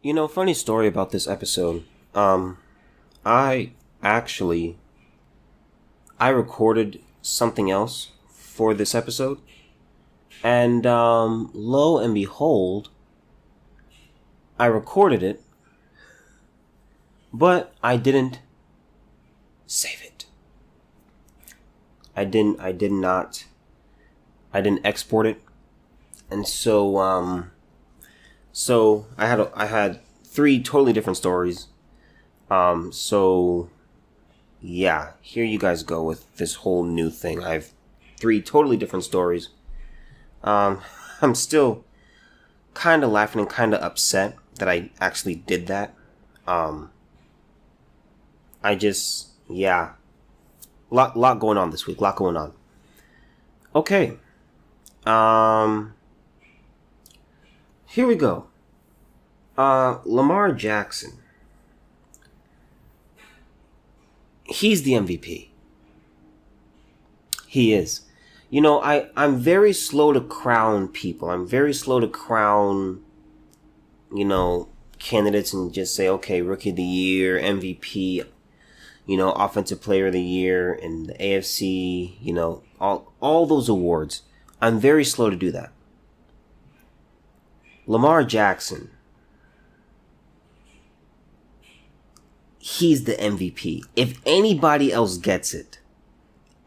Funny story about this episode. I actually I recorded something else for this episode, and lo and behold, I recorded it, but I didn't save it. I did not. I didn't export it, and so I had three totally different stories. So yeah, here you guys go with this whole new thing. I have three totally different stories. Um, I'm still kind of laughing and kind of upset that I actually did that. Um, I just yeah, lot going on this week. Lot going on. Okay. Um, Here we go. Lamar Jackson. He's the MVP. He is. I'm very slow to crown people. I'm very slow to crown, candidates and just say, okay, Rookie of the Year, MVP, Offensive Player of the Year, and the AFC, all those awards. I'm very slow to do that. Lamar Jackson. He's the MVP. If anybody else gets it,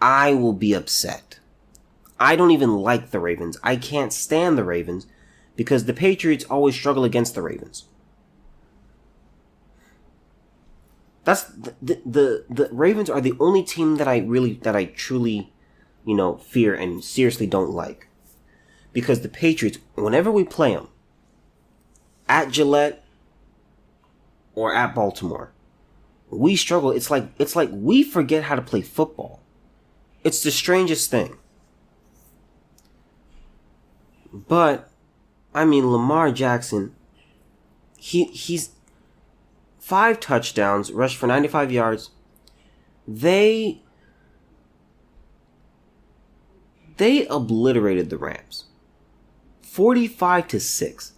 I will be upset. I don't even like the Ravens. I can't stand the Ravens because the Patriots always struggle against the Ravens. That's the Ravens are the only team that I truly, fear and seriously don't like. Because the Patriots, whenever we play them, at Gillette or at Baltimore, we struggle. It's like we forget how to play football. It's the strangest thing. But Lamar Jackson, he's 5 touchdowns, rushed for 95 yards. They obliterated the Rams. 45-6.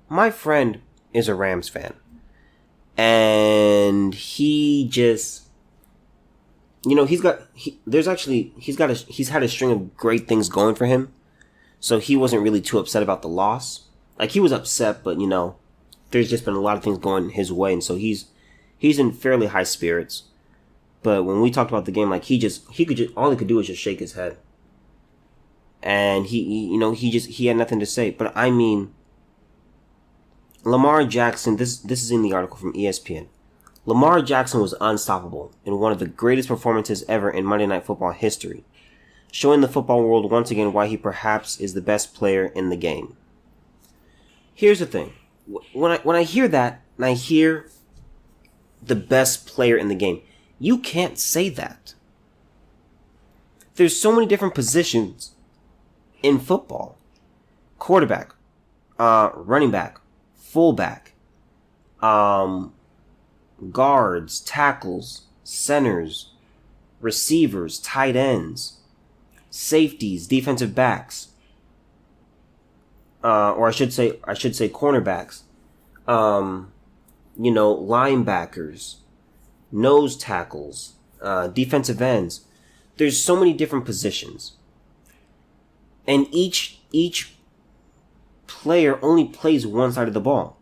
My friend is a Rams fan. And he just, he's had a string of great things going for him. So he wasn't really too upset about the loss. Like, he was upset, but there's just been a lot of things going his way, and so he's in fairly high spirits. But when we talked about the game, like, all he could do was just shake his head. And he had nothing to say. But Lamar Jackson, this is in the article from ESPN. Lamar Jackson was unstoppable in one of the greatest performances ever in Monday Night Football history, showing the football world once again why he perhaps is the best player in the game. Here's the thing. When I hear that, and I hear the best player in the game, you can't say that. There's so many different positions in football. Quarterback, running back, fullback, guards, tackles, centers, receivers, tight ends, safeties, defensive backs, or I should say cornerbacks, linebackers, nose tackles, defensive ends. There's so many different positions, and each player only plays one side of the ball.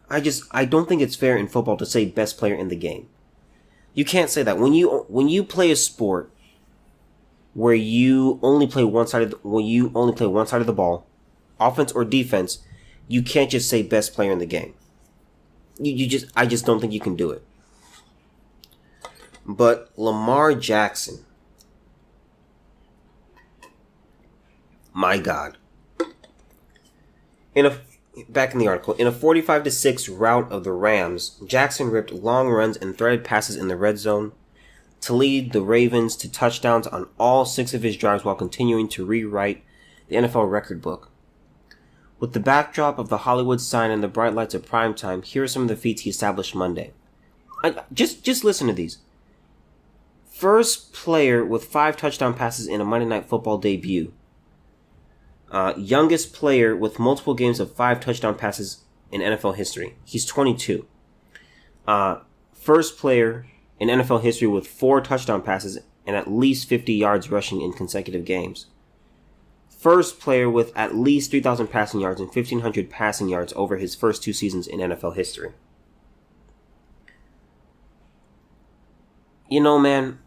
I don't think it's fair in football to say best player in the game. You can't say that when you play a sport where you only play one side of the ball, offense or defense. You can't just say best player in the game. I just don't think you can do it. But Lamar Jackson, my God. Back in the article, in a 45-6 rout of the Rams, Jackson ripped long runs and threaded passes in the red zone to lead the Ravens to touchdowns on all 6 of his drives while continuing to rewrite the NFL record book. With the backdrop of the Hollywood sign and the bright lights of primetime, here are some of the feats he established Monday. Just listen to these. First player with 5 touchdown passes in a Monday Night Football debut. Youngest player with multiple games of 5 touchdown passes in NFL history. He's 22. First player in NFL history with 4 touchdown passes and at least 50 yards rushing in consecutive games. First player with at least 3,000 passing yards and 1,500 passing yards over his first 2 seasons in NFL history. You know, man,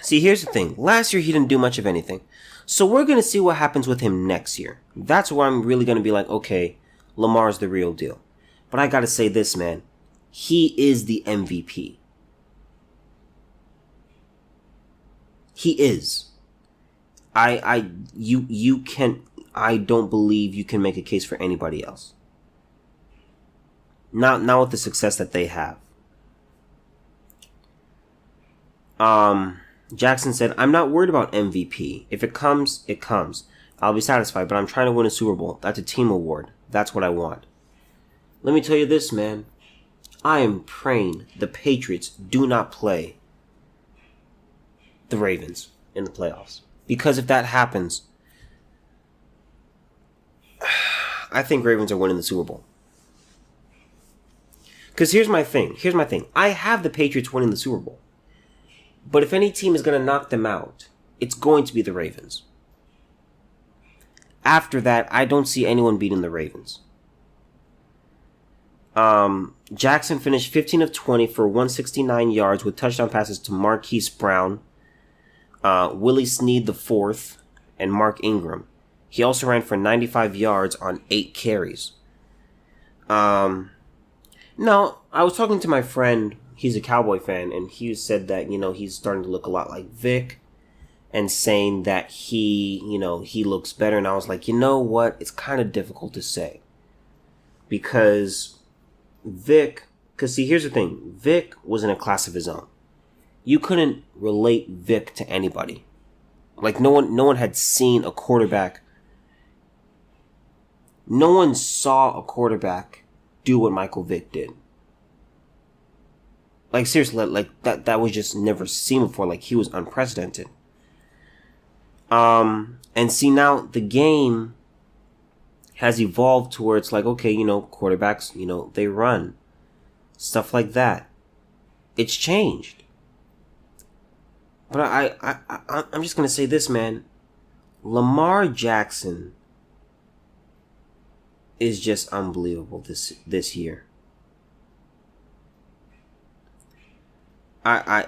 see, here's the thing. Last year, he didn't do much of anything. So we're going to see what happens with him next year. That's where I'm really going to be like, okay, Lamar's the real deal. But I got to say this, man. He is the MVP. He is. I don't believe you can make a case for anybody else. Not with the success that they have. Jackson said, I'm not worried about MVP. If it comes, it comes. I'll be satisfied, but I'm trying to win a Super Bowl. That's a team award. That's what I want. Let me tell you this, man. I am praying the Patriots do not play the Ravens in the playoffs. Because if that happens, I think Ravens are winning the Super Bowl. Because here's my thing. I have the Patriots winning the Super Bowl. But if any team is going to knock them out, it's going to be the Ravens. After that, I don't see anyone beating the Ravens. Jackson finished 15 of 20 for 169 yards with touchdown passes to Marquise Brown, Willie Snead IV, and Mark Ingram. He also ran for 95 yards on 8 carries. Now, I was talking to my friend. He's a Cowboy fan, and he said that, he's starting to look a lot like Vic, and saying that he looks better. And I was like, you know what? It's kind of difficult to say. Because see, here's the thing. Vic was in a class of his own. You couldn't relate Vic to anybody. Like, no one had seen a quarterback. No one saw a quarterback do what Michael Vick did. Like, seriously, like that was just never seen before. Like, he was unprecedented. And see, now the game has evolved to where it's like, okay, quarterbacks, they run. Stuff like that. It's changed. But I'm just going to say this, man. Lamar Jackson is just unbelievable this year. I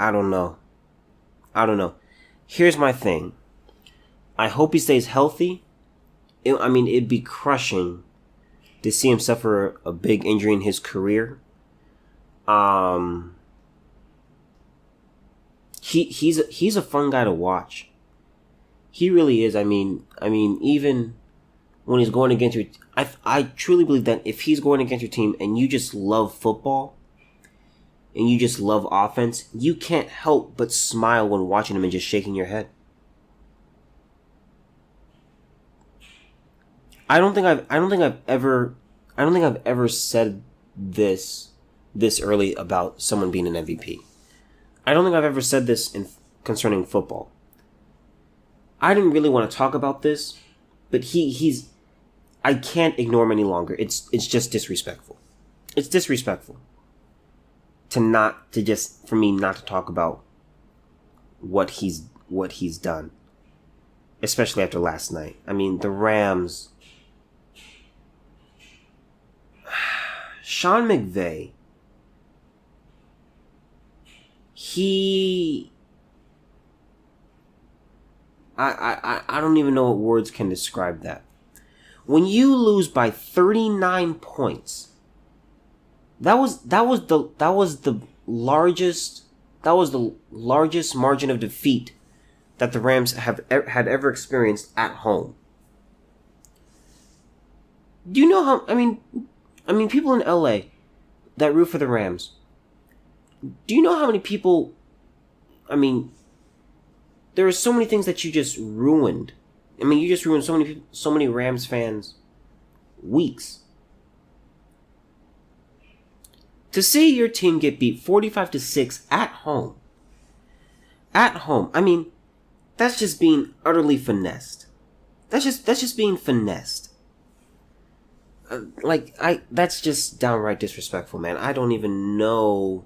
don't know. Here's my thing. I hope he stays healthy. It'd be crushing to see him suffer a big injury in his career. He's a fun guy to watch. He really is. Even when he's going against your, I truly believe that if he's going against your team and you just love football and you just love offense, you can't help but smile when watching him and just shaking your head. I don't think I've ever said this early about someone being an MVP. I don't think I've ever said this concerning football. I didn't really want to talk about this, but I can't ignore him any longer. It's just disrespectful. It's disrespectful for me not to talk about what he's done, especially after last night. The Rams. Sean McVay. I don't even know what words can describe that. When you lose by 39 points, that was the largest margin of defeat that the Rams had ever experienced at home. Do you know how? People in LA that root for the Rams. Do you know how many people? There are so many things that you just ruined. You just ruined so many Rams fans' weeks. To see your team get beat 45-6 at home. At home. That's just being utterly finessed. That's just being finessed. That's just downright disrespectful, man. I don't even know.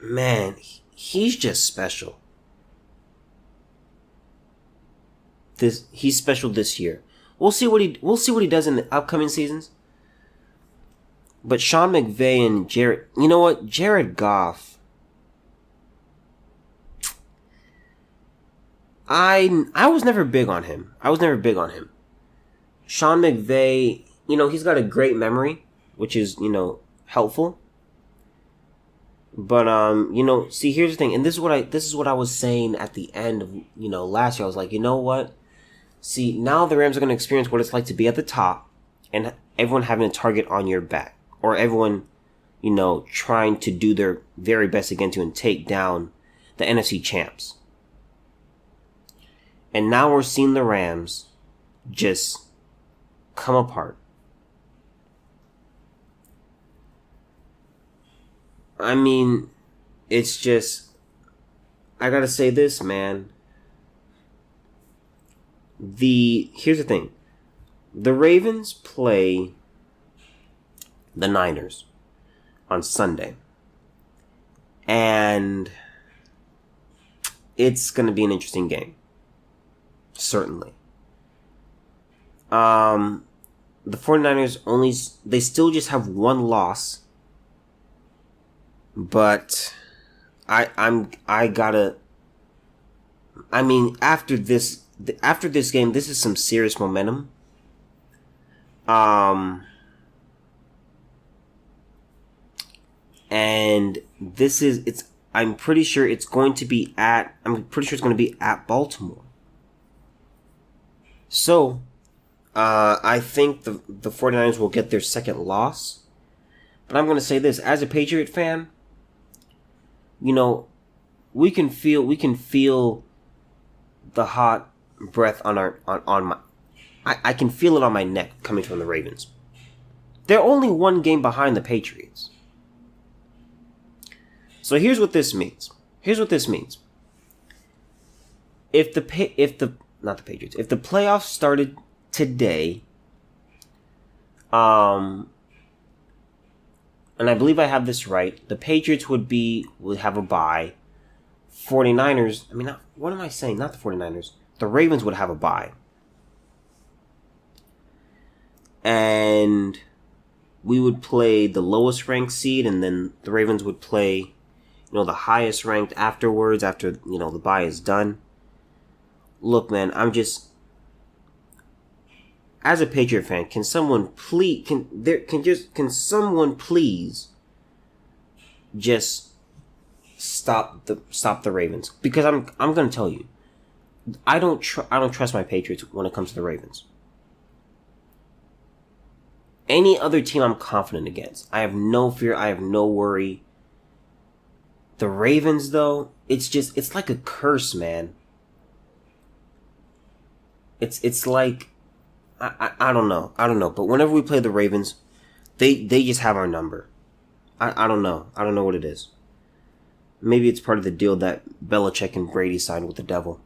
Man, he's just special. He's special this year. We'll see what he does in the upcoming seasons. But Sean McVay and Jared Goff. I was never big on him. Sean McVay, he's got a great memory, which is, helpful. But see, here's the thing, and this is what I was saying at the end of, last year. I was like, you know what? See, now the Rams are going to experience what it's like to be at the top and everyone having a target on your back, or everyone, trying to do their very best against you and take down the NFC champs. And now we're seeing the Rams just come apart. I mean, it's just, I gotta say this, man. Here's the thing. The Ravens play the Niners on Sunday. And it's gonna be an interesting game. Certainly. The 49ers they still just have one loss. But after this game, this is some serious momentum. And I'm pretty sure it's going to be at Baltimore. So, I think the 49ers will get their second loss. But I'm going to say this, as a Patriot fan, we can feel the hot breath on my, I can feel it on my neck coming from the Ravens. They're only one game behind the Patriots. So here's what this means. If the playoffs started today, and I believe I have this right, the Patriots would have a bye. 49ers, what am I saying? Not the 49ers. The Ravens would have a bye. And we would play the lowest ranked seed, and then the Ravens would play, the highest ranked afterwards, after, the bye is done. Look, man, as a Patriot fan, can someone please just stop the Ravens? Because I'm going to tell you, I don't trust my Patriots when it comes to the Ravens. Any other team I'm confident against. I have no fear, I have no worry. The Ravens, though, it's like a curse, man. It's like, I don't know. But whenever we play the Ravens, they just have our number. I don't know. I don't know what it is. Maybe it's part of the deal that Belichick and Brady signed with the devil.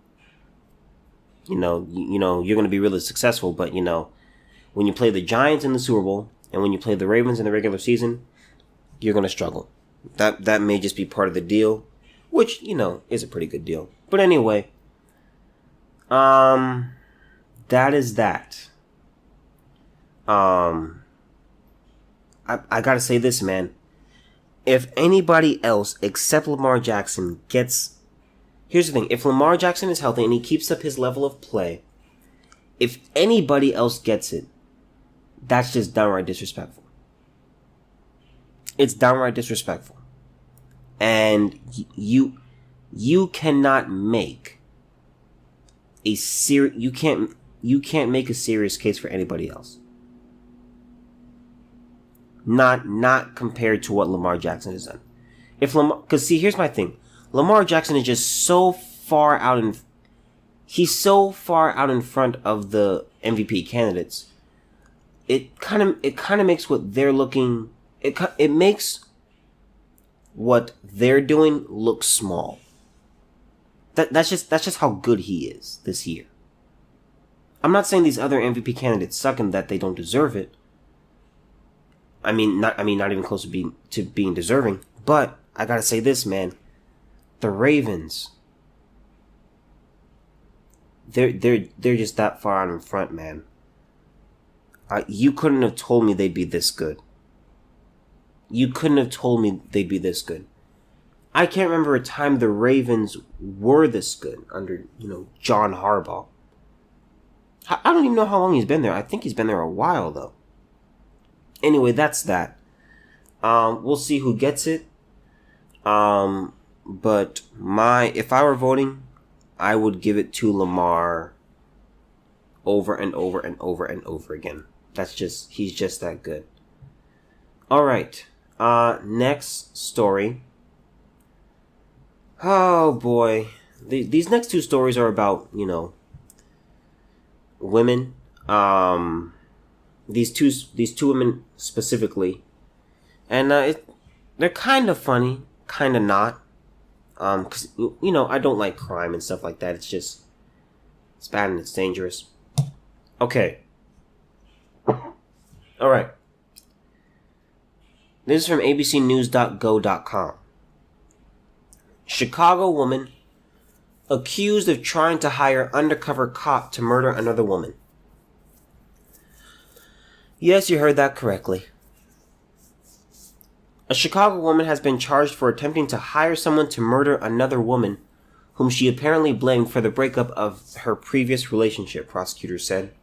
You're going to be really successful, but when you play the Giants in the Super Bowl and when you play the Ravens in the regular season, you're going to struggle. That may just be part of the deal, which, is a pretty good deal. But anyway, that is that. I gotta say this, man. If anybody else except Lamar Jackson here's the thing, if Lamar Jackson is healthy and he keeps up his level of play, if anybody else gets it, that's just downright disrespectful. It's downright disrespectful. And you cannot make you can't make a serious case for anybody else. Not compared to what Lamar Jackson has done. Because see, here's my thing. Lamar Jackson is just so far out he's so far out in front of the MVP candidates. It kind of makes what they're looking. It makes what they're doing look small. That's just how good he is this year. I'm not saying these other MVP candidates suck and that they don't deserve it. I mean, not even close to being deserving. But I gotta say this, man. The Ravens, they're just that far out in front, man. You couldn't have told me they'd be this good. You couldn't have told me they'd be this good. I can't remember a time the Ravens were this good under, John Harbaugh. I don't even know how long he's been there. I think he's been there a while, though. Anyway, that's that. We'll see who gets it. But if I were voting, I would give it to Lamar over and over and over and over again. He's just that good. All right. Next story. Oh boy. These next two stories are about, women. These two women specifically. And they're kind of funny, kind of not. Because, I don't like crime and stuff like that. It's bad and it's dangerous. Okay. All right. This is from abcnews.go.com. Chicago woman accused of trying to hire undercover cop to murder another woman. Yes, you heard that correctly. A Chicago woman has been charged for attempting to hire someone to murder another woman whom she apparently blamed for the breakup of her previous relationship, prosecutors said.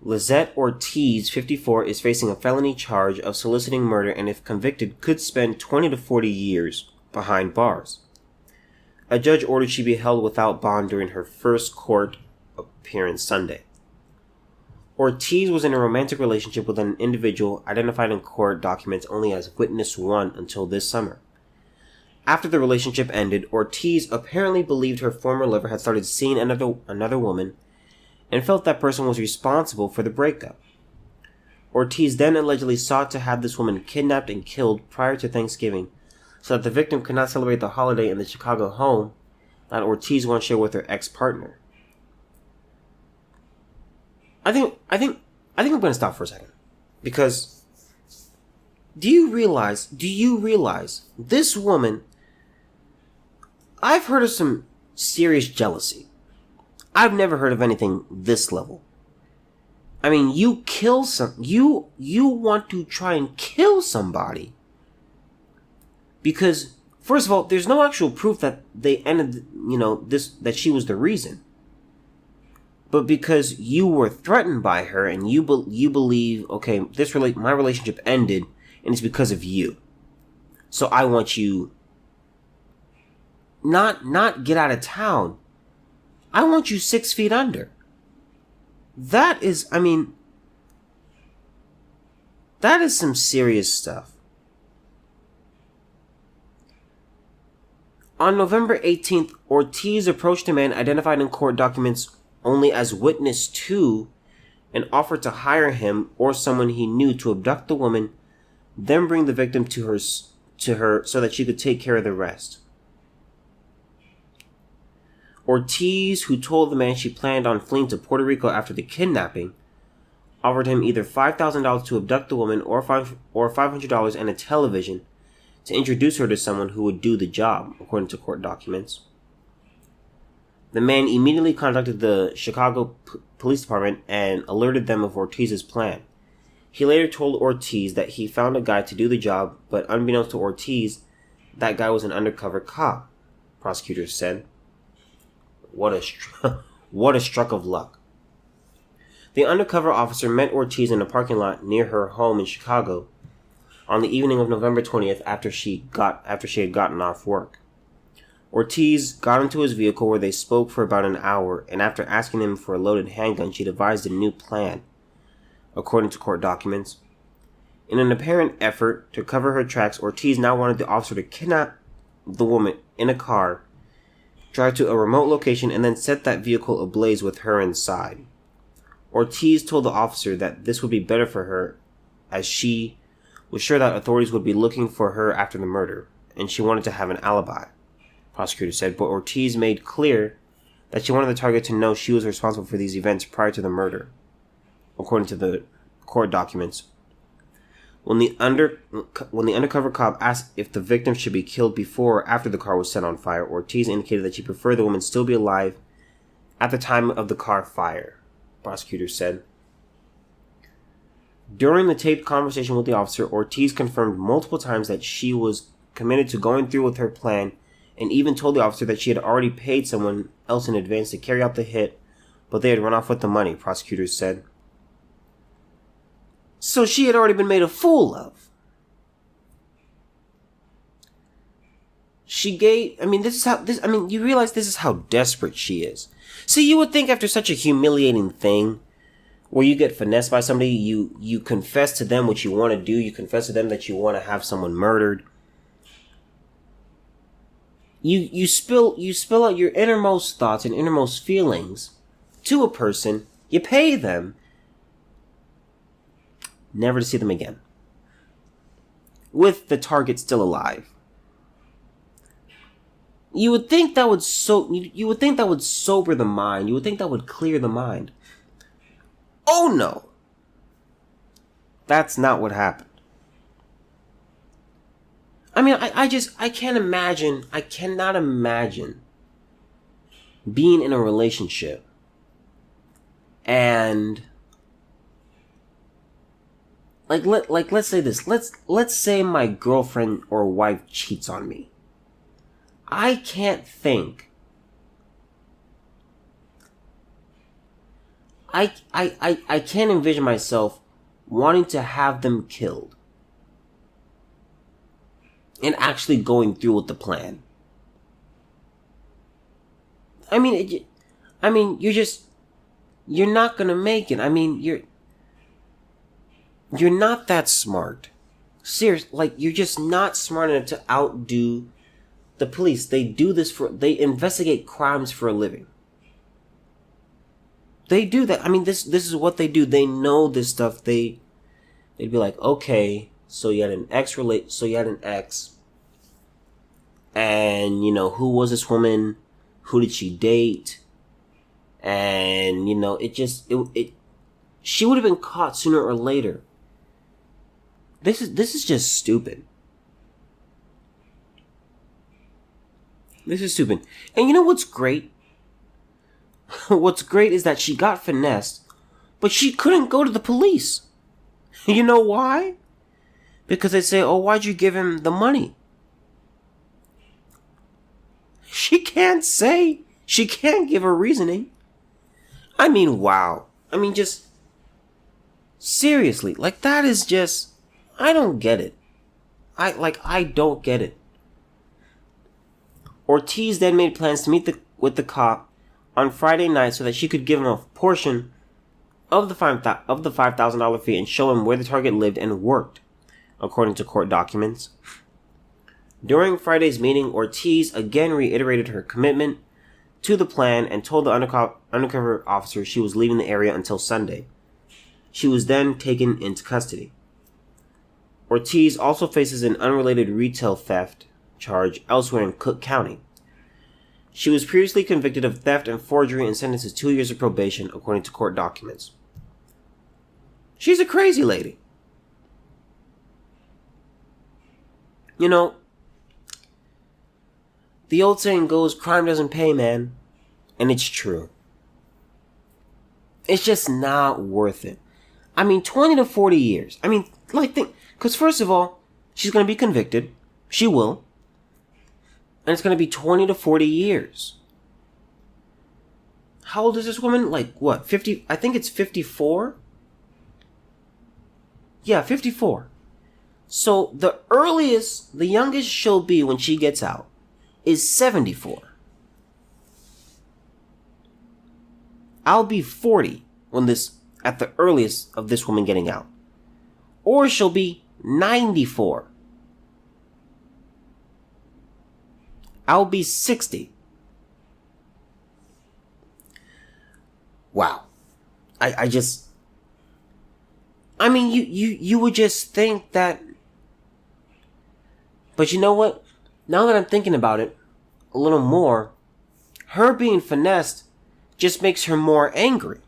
Lizette Ortiz, 54, is facing a felony charge of soliciting murder and, if convicted, could spend 20 to 40 years behind bars. A judge ordered she be held without bond during her first court appearance Sunday. Ortiz was in a romantic relationship with an individual identified in court documents only as Witness 1 until this summer. After the relationship ended, Ortiz apparently believed her former lover had started seeing another woman and felt that person was responsible for the breakup. Ortiz then allegedly sought to have this woman kidnapped and killed prior to Thanksgiving so that the victim could not celebrate the holiday in the Chicago home that Ortiz once shared with her ex-partner. I think I'm going to stop for a second. Because do you realize this woman, I've heard of some serious jealousy. I've never heard of anything this level. I mean, you want to try and kill somebody because, first of all, there's no actual proof that they ended, that she was the reason. But because you were threatened by her and you believe, okay, my relationship ended and it's because of you. So I want you not get out of town. I want you 6 feet under. That is some serious stuff. On November 18th, Ortiz approached a man identified in court documents only as Witness 2 and offered to hire him or someone he knew to abduct the woman, then bring the victim to her so that she could take care of the rest. Ortiz, who told the man she planned on fleeing to Puerto Rico after the kidnapping, offered him either $5,000 to abduct the woman or $500 and a television to introduce her to someone who would do the job, according to court documents. The man immediately contacted the Chicago Police Department and alerted them of Ortiz's plan. He later told Ortiz that he found a guy to do the job, but unbeknownst to Ortiz, that guy was an undercover cop, prosecutors said. What a stroke of luck. The undercover officer met Ortiz in a parking lot near her home in Chicago on the evening of November 20th after she had gotten off work. Ortiz got into his vehicle where they spoke for about an hour, and after asking him for a loaded handgun, she devised a new plan, according to court documents. In an apparent effort to cover her tracks, Ortiz now wanted the officer to kidnap the woman in a car, drive to a remote location, and then set that vehicle ablaze with her inside. Ortiz told the officer that this would be better for her, as she was sure that authorities would be looking for her after the murder, and she wanted to have an alibi. prosecutor said, but Ortiz made clear that she wanted the target to know she was responsible for these events prior to the murder, according to the court documents. When the undercover cop asked if the victim should be killed before or after the car was set on fire, Ortiz indicated that she preferred the woman still be alive at the time of the car fire, prosecutors said. During the taped conversation with the officer, Ortiz confirmed multiple times that she was committed to going through with her plan, and even told the officer that she had already paid someone else in advance to carry out the hit, but they had run off with the money, prosecutors said. So she had already been made a fool of. You realize this is how desperate she is. See, you would think after such a humiliating thing, where you get finessed by somebody, you confess to them what you want to do, you confess to them that you want to have someone murdered. You spill out your innermost thoughts and innermost feelings to a person, you pay them, never to see them again, with the target still alive. You would think that would sober the mind. You would think that would clear the mind. Oh no. That's not what happened. I mean, I cannot imagine being in a relationship and let's say this. Let's say my girlfriend or wife cheats on me. I can't think. I can't envision myself wanting to have them killed and actually going through with the plan. I mean, you're not gonna make it. I mean, you're not that smart. Seriously, you're just not smart enough to outdo the police. They investigate crimes for a living. They do that. I mean, this is what they do. They know this stuff. They'd be like, okay, so you had an ex, and who was this woman? Who did she date? And she would have been caught sooner or later. This is just stupid. This is stupid. And you know what's great? What's great is that she got finessed, but she couldn't go to the police. You know why? Because they say, oh, why'd you give him the money? She can't say. She can't give a reasoning. I mean, wow. I mean, just seriously, that is just, I don't get it. I don't get it. Ortiz then made plans to meet with the cop on Friday night so that she could give him a portion of the $5,000 fee and show him where the target lived and worked, according to court documents. During Friday's meeting, Ortiz again reiterated her commitment to the plan and told the undercover officer she was leaving the area until Sunday. She was then taken into custody. Ortiz also faces an unrelated retail theft charge elsewhere in Cook County. She was previously convicted of theft and forgery and sentenced to 2 years of probation, according to court documents. She's a crazy lady. The old saying goes, crime doesn't pay, man. And it's true. It's just not worth it. I mean, 20 to 40 years. I mean, think, because first of all, she's going to be convicted. She will. And it's going to be 20 to 40 years. How old is this woman? 50? I think it's 54. Yeah, 54. So the youngest she'll be when she gets out is 74. I'll be 40 at the earliest of this woman getting out. Or she'll be 94. I'll be 60. Wow. You would just think that. But you know what? Now that I'm thinking about it, a little more, her being finessed just makes her more angry.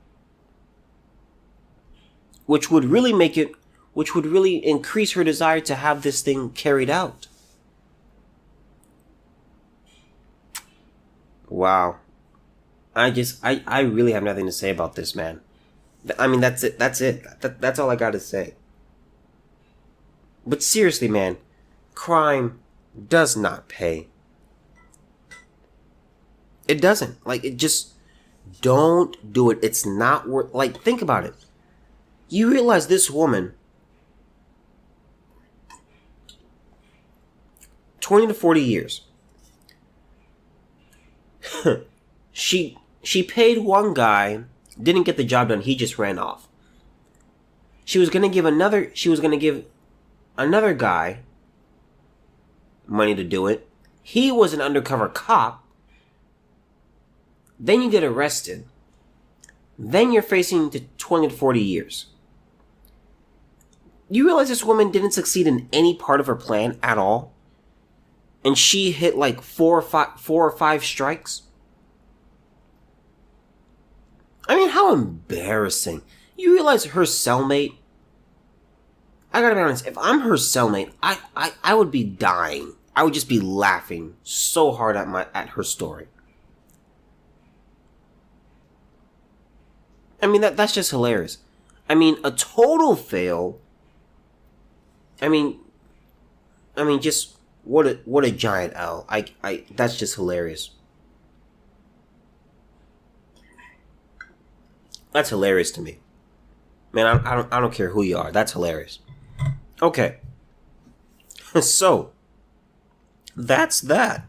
Which would really increase her desire to have this thing carried out. Wow. I really have nothing to say about this, man. I mean, that's it. That's all I gotta say. But seriously, man, crime does not pay. It doesn't. Like, it just, don't do it. It's not worth, like, think about it. You realize this woman, 20 to 40 years, she paid one guy, didn't get the job done, he just ran off. She was gonna give another guy money to do it. He was an undercover cop. Then you get arrested. Then you're facing 20 to 40 years. You realize this woman didn't succeed in any part of her plan at all? And she hit like four or five strikes? I mean, how embarrassing. You realize her cellmate? I gotta be honest, if I'm her cellmate, I would be dying. I would just be laughing so hard at her story. I mean, that's just hilarious. I mean, a total fail. I mean, just what a giant L. That's just hilarious. That's hilarious to me, man. I don't care who you are. That's hilarious. Okay, so that's that.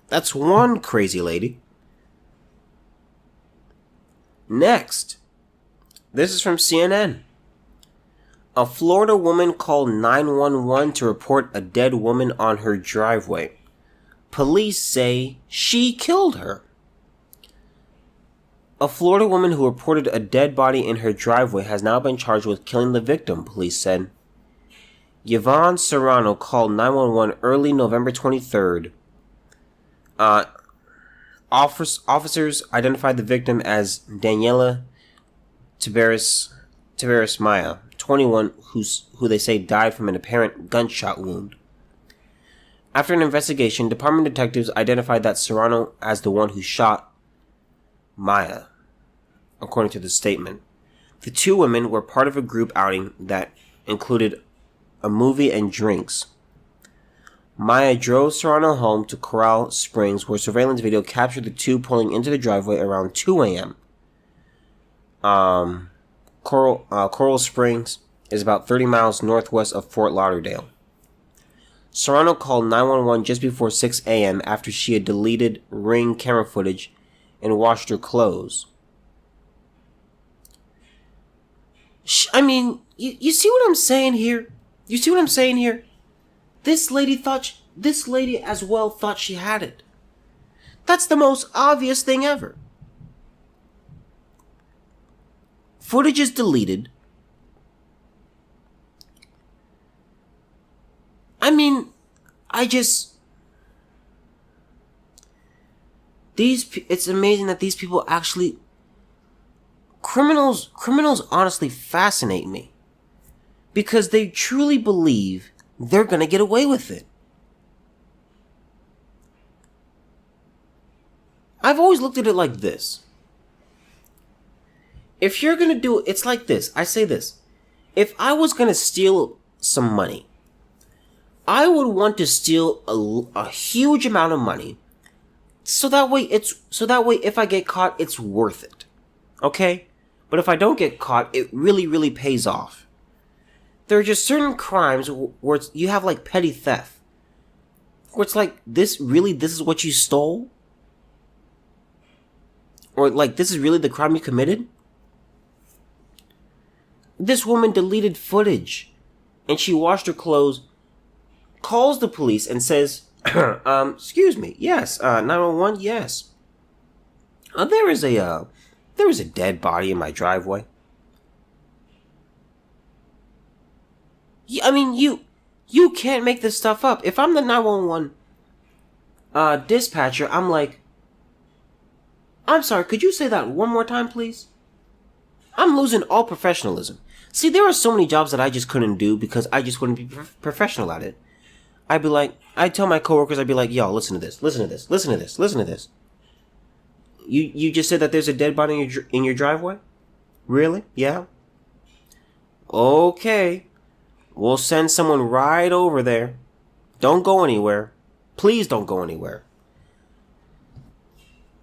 That's one crazy lady. Next, this is from CNN. A Florida woman called 911 to report a dead woman on her driveway. Police say she killed her. A Florida woman who reported a dead body in her driveway has now been charged with killing the victim, police said. Yvonne Serrano called 911 early November 23rd. Officers identified the victim as Daniela Tavares Maya, 21, who they say died from an apparent gunshot wound. After an investigation, department detectives identified that Serrano as the one who shot Maya, according to the statement. The two women were part of a group outing that included a movie and drinks. Maya drove Serrano home to Coral Springs, where surveillance video captured the two pulling into the driveway around 2 a.m. Coral Springs is about 30 miles northwest of Fort Lauderdale. Serrano called 911 just before 6 a.m. after she had deleted Ring camera footage and washed her clothes. I mean, you see what I'm saying here? You see what I'm saying here? This lady as well thought she had it. That's the most obvious thing ever. Footage is deleted. I mean, it's amazing that these people actually, criminals honestly fascinate me. Because they truly believe they're gonna get away with it. I've always looked at it like this. If you're gonna do it, it's like this. I say this. If I was gonna steal some money, I would want to steal a huge amount of money, so that way if I get caught, it's worth it. Okay? But if I don't get caught, it really, really pays off. There are just certain crimes where you have like petty theft, where it's like, this is what you stole? Or like, this is really the crime you committed? This woman deleted footage, and she washed her clothes, calls the police and says, excuse me, yes, 911, yes. There is a dead body in my driveway. I mean, you can't make this stuff up. If I'm the 911, dispatcher, I'm like, I'm sorry, could you say that one more time, please? I'm losing all professionalism. See, there are so many jobs that I just couldn't do because I just wouldn't be professional at it. I'd tell my coworkers, I'd be like, yo, listen to this, listen to this, listen to this, listen to this. You just said that there's a dead body in your driveway? Really? Yeah? Okay. We'll send someone right over there. Don't go anywhere. Please don't go anywhere.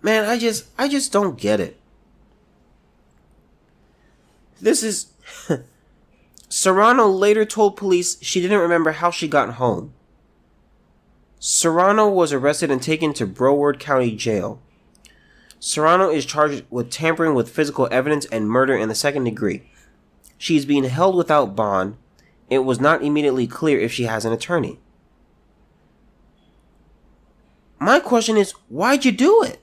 Man, I just don't get it. This is... Serrano later told police she didn't remember how she got home. Serrano was arrested and taken to Broward County Jail. Serrano is charged with tampering with physical evidence and murder in the second degree. She is being held without bond. It was not immediately clear if she has an attorney. My question is, why'd you do it?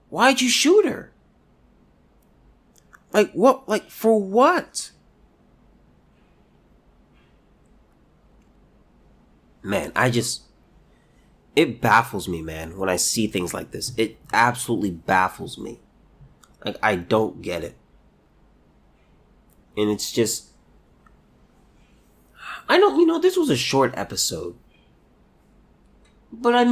Why'd you shoot her? Like, what? Like, for what? Man, it baffles me, man, when I see things like this. It absolutely baffles me. Like, I don't get it. And it's just... this was a short episode. But I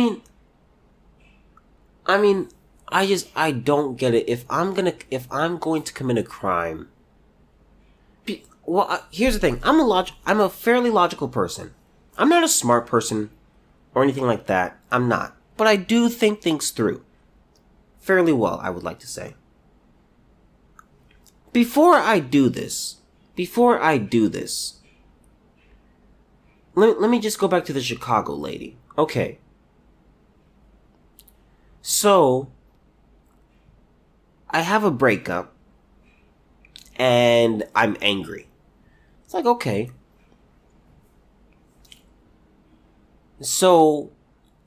don't get it. If I'm going to commit a crime... here's the thing. I'm a fairly logical person. I'm not a smart person or anything like that. I'm not. But I do think things through. Fairly well, I would like to say. Before I do this, let me just go back to the Chicago lady. Okay. So, I have a breakup, and I'm angry. It's like, okay. So,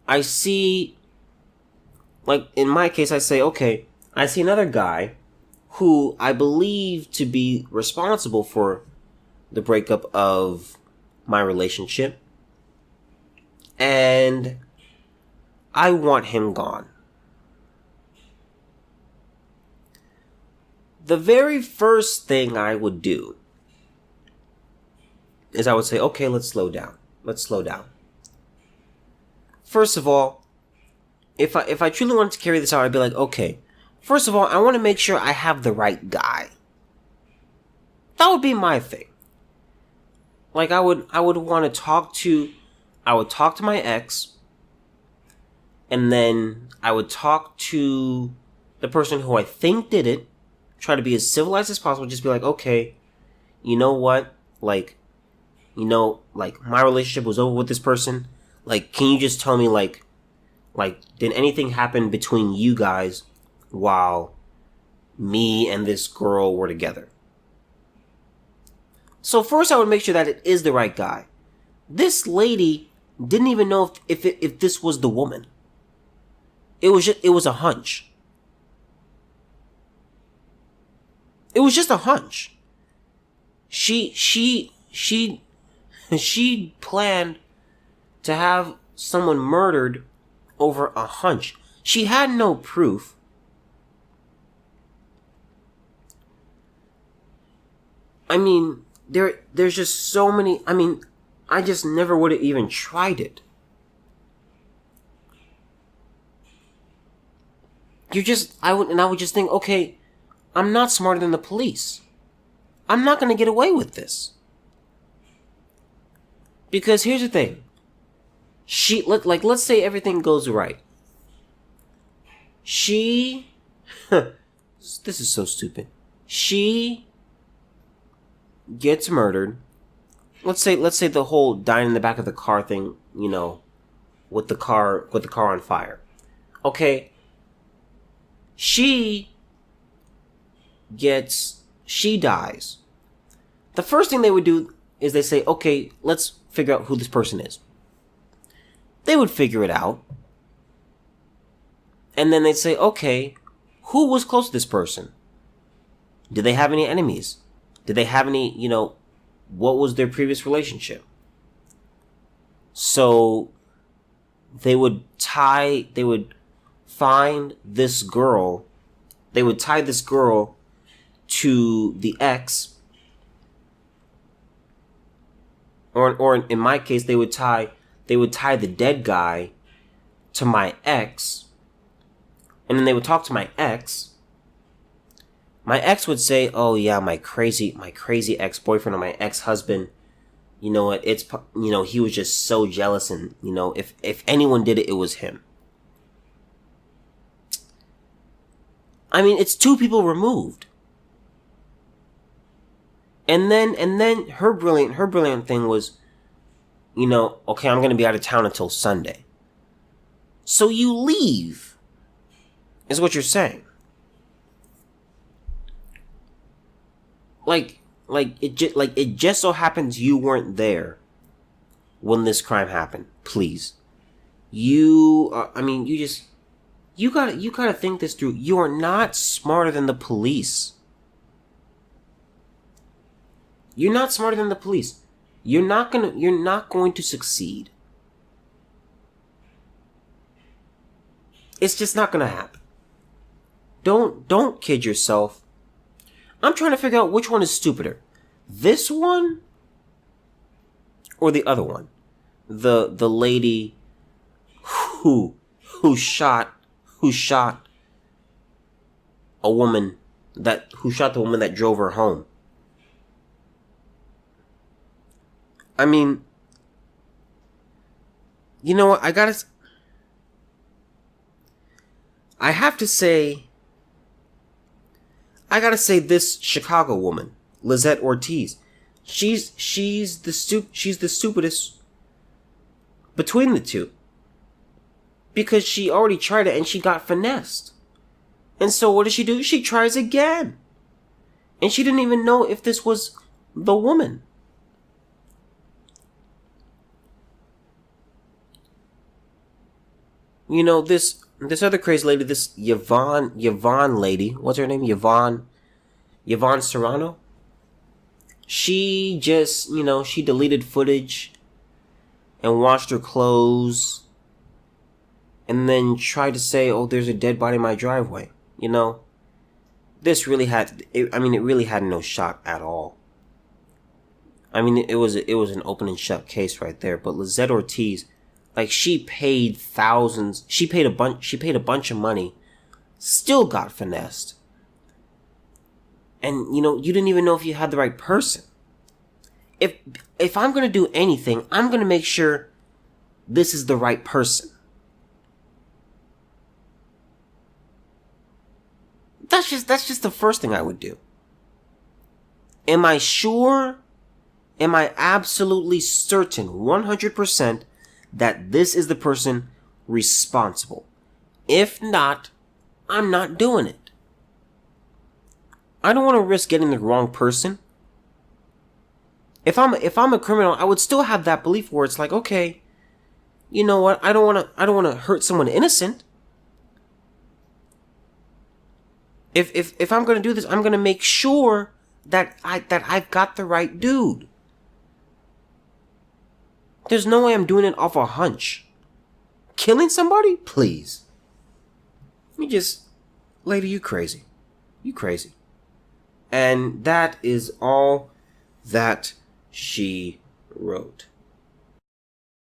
I see, like, in my case, I say, okay, I see another guy who I believe to be responsible for the breakup of my relationship, and I want him gone. The very first thing I would do is I would say, okay, let's slow down. First of all, if I truly wanted to carry this out, I'd be like, okay, first of all, I want to make sure I have the right guy. That would be my thing. Like, I would want to talk to my ex, and then I would talk to the person who I think did it, try to be as civilized as possible, just be like, okay, you know what, like, my relationship was over with this person. Like, can you just tell me, like, did anything happen between you guys while me and this girl were together? So first I would make sure that it is the right guy. This lady didn't even know if this was the woman. It was a hunch. It was just a hunch. She planned to have someone murdered over a hunch. She had no proof. I mean, there's just so many. I mean, I just never would have even tried it. I would just think, okay, I'm not smarter than the police. I'm not gonna get away with this. Because here's the thing. Let's say everything goes right. This is so stupid. She gets murdered. Let's say the whole dying in the back of the car thing, with the car on fire. Okay. She dies. The first thing they would do is they say, okay, let's figure out who this person is. They would figure it out. And then they'd say, okay, who was close to this person? Did they have any enemies? Did they have any, what was their previous relationship? So they would find this girl, they would tie this girl to the ex, or in my case, they would tie the dead guy to my ex, and then they would talk to my ex. My ex would say, "Oh yeah, my crazy ex-boyfriend or my ex-husband, you know what? He was just so jealous, and if anyone did it, it was him." I mean, it's two people removed. And then her brilliant thing was, okay, I'm gonna be out of town until Sunday. So you leave, is what you're saying. Like it just so happens you weren't there when this crime happened. Please, you gotta think this through. You are not smarter than the police. You're not smarter than the police. You're not going to succeed. It's just not gonna happen. Don't kid yourself. I'm trying to figure out which one is stupider. This one or the other one. The lady who shot a woman who shot the woman that drove her home. I mean, you know what? I have to say, this Chicago woman, Lizette Ortiz, she's the stupidest between the two, because she already tried it and she got finessed. And so what does she do? She tries again, and she didn't even know if this was the woman. This other crazy lady, this Yvonne lady, what's her name? Yvonne Serrano. She just, she deleted footage and washed her clothes and then tried to say, "Oh, there's a dead body in my driveway." This really it really had no shot at all. I mean, it was an open and shut case right there. But Lizette Ortiz, she paid thousands. She paid a bunch of money. Still got finessed. And you didn't even know if you had the right person. If I'm gonna do anything, I'm gonna make sure this is the right person. That's just the first thing I would do. Am I sure? Am I absolutely certain, 100%, that this is the person responsible? If not, I'm not doing it. I don't want to risk getting the wrong person. If I'm a criminal, I would still have that belief where it's like, okay, you know what? I don't want to hurt someone innocent. If I'm going to do this, I'm going to make sure that I've got the right dude. There's no way I'm doing it off a hunch. Killing somebody? Please. Lady, you crazy. You crazy. And that is all that she wrote.